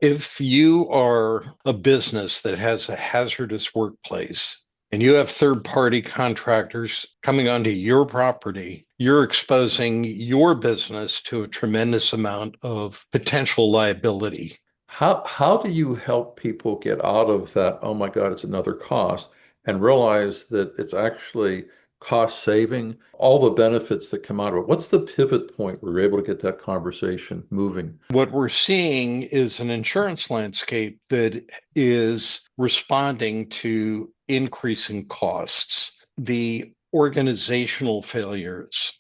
If you are a business that has a hazardous workplace and you have third party contractors coming onto your property, you're exposing your business to a tremendous amount of potential liability. How do you help people get out of that, oh my God, it's another cost, and realize that it's actually cost saving, all the benefits that come out of it? What's the pivot point where you're able to get that conversation moving? What we're seeing is an insurance landscape that is responding to increasing costs. The organizational failures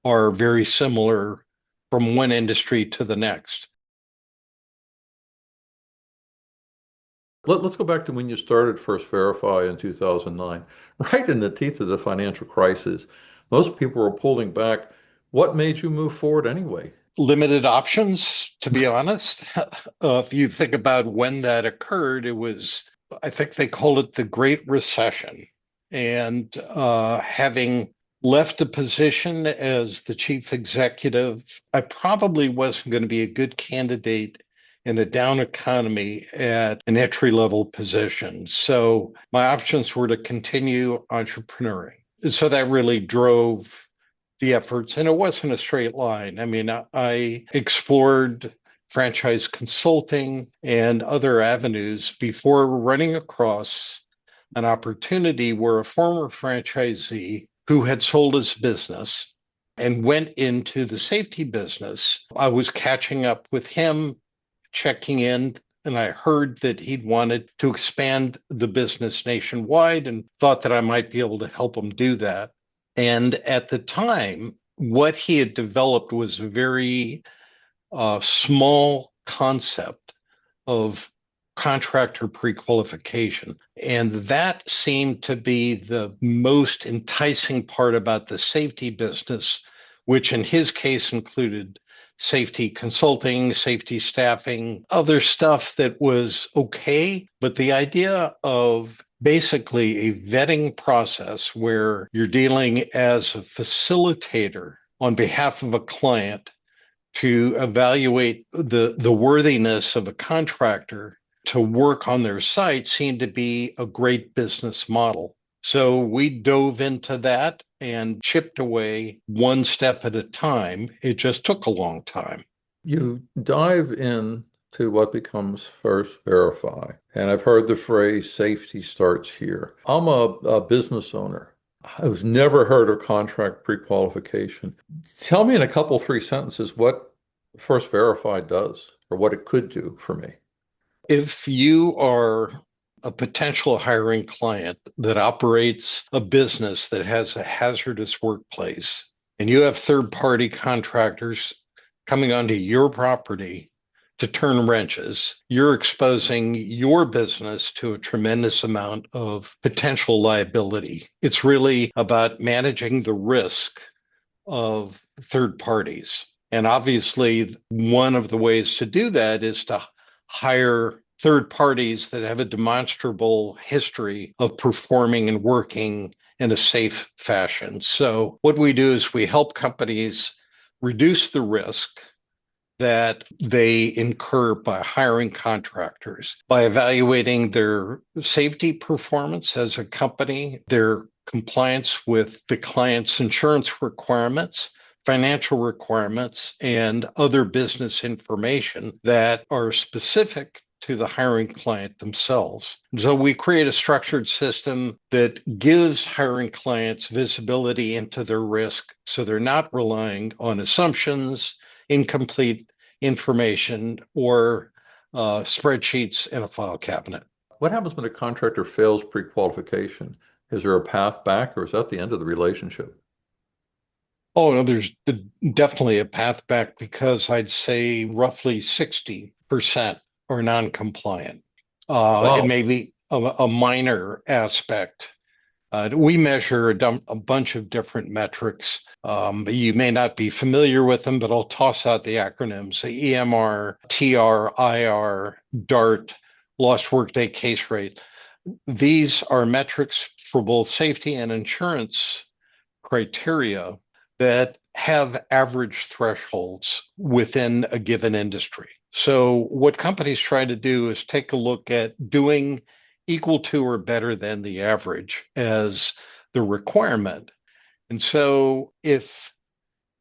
are very similar from one industry to the next. Let's go back to when you started First Verify in 2009, right in the teeth of the financial crisis. Most people were pulling back. What made you move forward anyway? Limited options, to be honest. If you think about when that occurred, it was, I think they called it the Great Recession. And having left a position as the chief executive, I probably wasn't going to be a good candidate in a down economy at an entry level position. So my options were to continue entrepreneuring. So that really drove the efforts, and it wasn't a straight line. I mean, I explored franchise consulting and other avenues before running across an opportunity where a former franchisee who had sold his business and went into the safety business, I was catching up with him, checking in, and I heard that he'd wanted to expand the business nationwide and thought that I might be able to help him do that. And at the time, what he had developed was a very small concept of contractor pre-qualification. And that seemed to be the most enticing part about the safety business, which in his case included safety consulting, safety staffing, other stuff that was okay. But the idea of basically a vetting process where you're dealing as a facilitator on behalf of a client to evaluate the worthiness of a contractor to work on their site seemed to be a great business model. So we dove into that and chipped away one step at a time. It just took a long time. You dive in to what becomes First Verify. And I've heard the phrase safety starts here. I'm a business owner. I've never heard of contract pre-qualification. Tell me in a couple, three sentences what First Verify does or what it could do for me. If you are a potential hiring client that operates a business that has a hazardous workplace and you have third party contractors coming onto your property to turn wrenches, you're exposing your business to a tremendous amount of potential liability. It's really about managing the risk of third parties. And obviously, one of the ways to do that is to hire third parties that have a demonstrable history of performing and working in a safe fashion. So, what we do is we help companies reduce the risk that they incur by hiring contractors, by evaluating their safety performance as a company, their compliance with the client's insurance requirements, financial requirements, and other business information that are specific to the hiring client themselves. So we create a structured system that gives hiring clients visibility into their risk so they're not relying on assumptions, incomplete information, or spreadsheets in a file cabinet. What happens when a contractor fails pre-qualification? Is there a path back or is that the end of the relationship? Oh, no, there's definitely a path back because I'd say roughly 60% are non-compliant. It Wow. may be a minor aspect. We measure a bunch of different metrics. You may not be familiar with them, but I'll toss out the acronyms: the EMR, TR, IR, DART, lost workday case rate. These are metrics for both safety and insurance criteria that have average thresholds within a given industry. So what companies try to do is take a look at doing equal to or better than the average as the requirement. And so if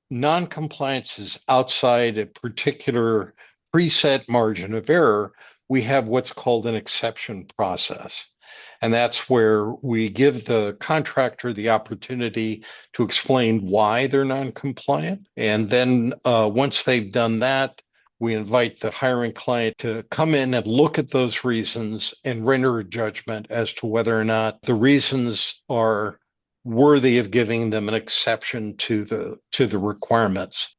non-compliance is outside a particular preset margin of error, we have what's called an exception process. And that's where we give the contractor the opportunity to explain why they're non-compliant. And then once they've done that, we invite the hiring client to come in and look at those reasons and render a judgment as to whether or not the reasons are worthy of giving them an exception to the requirements.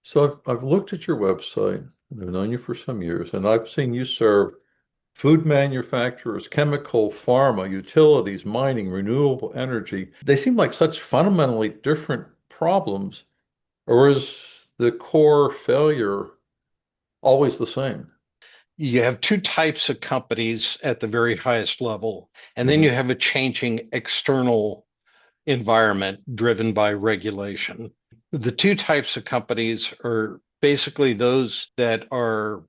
So I've looked at your website, and I've known you for some years, and I've seen you serve food manufacturers, chemical, pharma, utilities, mining, renewable energy. They seem like such fundamentally different problems, or is the core failure always the same? You have two types of companies at the very highest level, and then you Mhm. have a changing external environment driven by regulation. The two types of companies are basically those that are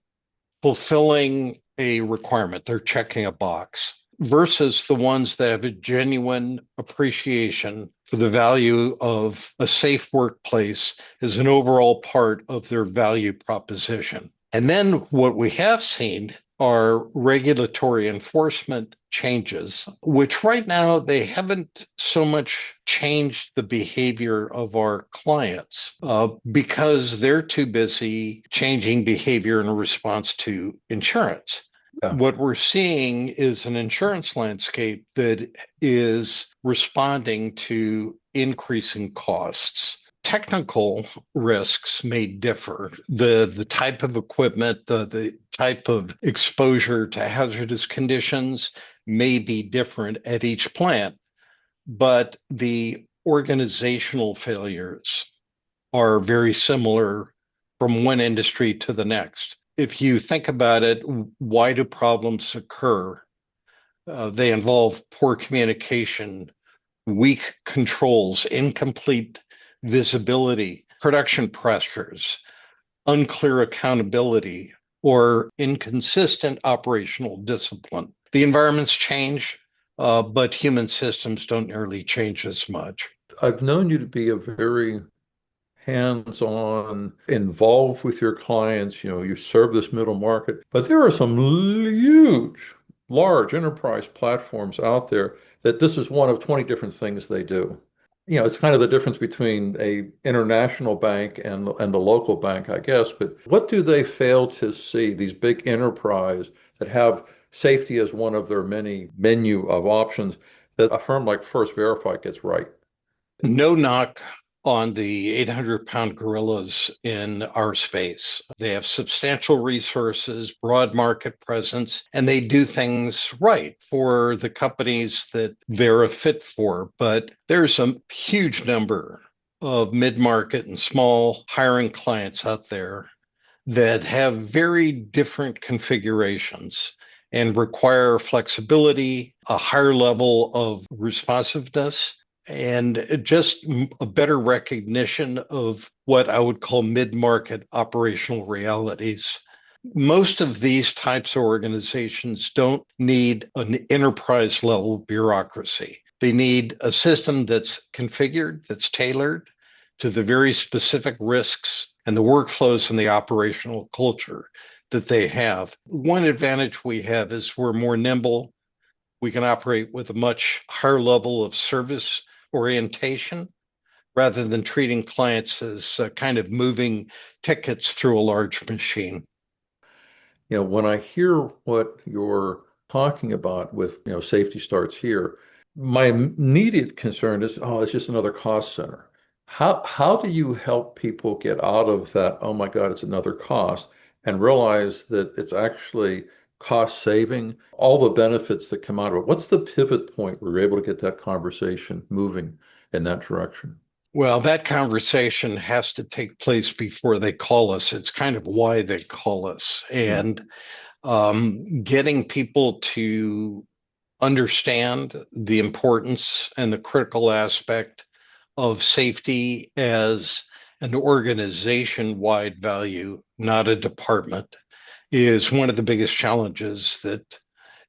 fulfilling a requirement, they're checking a box, versus the ones that have a genuine appreciation for the value of a safe workplace as an overall part of their value proposition. And then what we have seen are regulatory enforcement changes, which right now they haven't so much changed the behavior of our clients because they're too busy changing behavior in response to insurance. Yeah. What we're seeing is an insurance landscape that is responding to increasing costs. Technical risks may differ. The type of equipment, the type of exposure to hazardous conditions may be different at each plant, but the organizational failures are very similar from one industry to the next. If you think about it, why do problems occur? They involve poor communication, weak controls, incomplete visibility, production pressures, unclear accountability, or inconsistent operational discipline. The environments change, but human systems don't nearly change as much. I've known you to be a very hands-on, involved with your clients. You know, you serve this middle market, but there are some huge, large enterprise platforms out there that this is one of 20 different things they do. You know, it's kind of the difference between a international bank and the local bank, I guess. But what do they fail to see, these big enterprise that have safety as one of their many menu of options that a firm like First Verify gets right? No knock on the 800-pound gorillas in our space. They have substantial resources, broad market presence, and they do things right for the companies that they're a fit for. But there's a huge number of mid-market and small hiring clients out there that have very different configurations and require flexibility, a higher level of responsiveness, and just a better recognition of what I would call mid-market operational realities. Most of these types of organizations don't need an enterprise level bureaucracy. They need a system that's configured, that's tailored to the very specific risks and the workflows and the operational culture that they have. One advantage we have is we're more nimble. We can operate with a much higher level of service orientation rather than treating clients as kind of moving tickets through a large machine. You know, when I hear what you're talking about with, you know, safety starts here, my immediate concern is, oh, it's just another cost center. How do you help people get out of that, oh my God, it's another cost, and realize that it's actually cost saving, all the benefits that come out of it? What's the pivot point where you're able to get that conversation moving in that direction? Well, that conversation has to take place before they call us. It's kind of why they call us. Hmm. And getting people to understand the importance and the critical aspect of safety as an organization wide value, not a department. is one of the biggest challenges that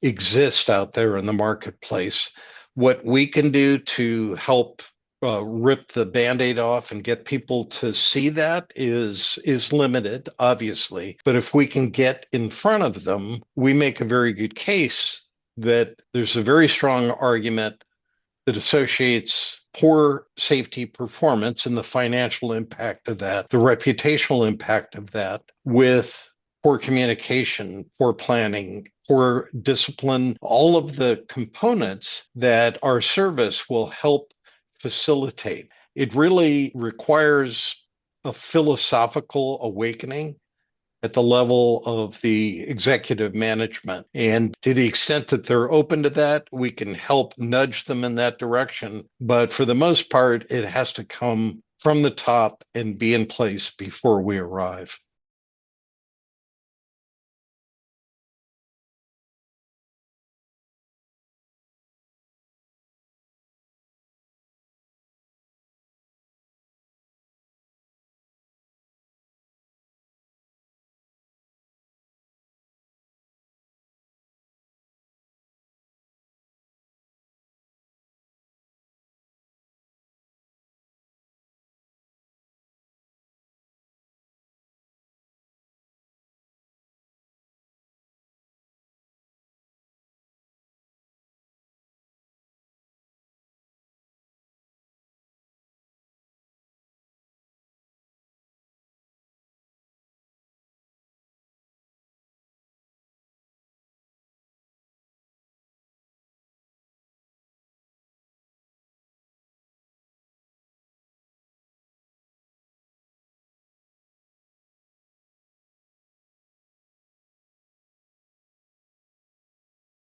exist out there in the marketplace. What we can do to help rip the Band-Aid off and get people to see that is limited, obviously. But if we can get in front of them, we make a very good case that there's a very strong argument that associates poor safety performance and the financial impact of that, the reputational impact of that, with poor communication, poor planning, poor discipline, all of the components that our service will help facilitate. It really requires a philosophical awakening at the level of the executive management. And to the extent that they're open to that, we can help nudge them in that direction. But for the most part, it has to come from the top and be in place before we arrive.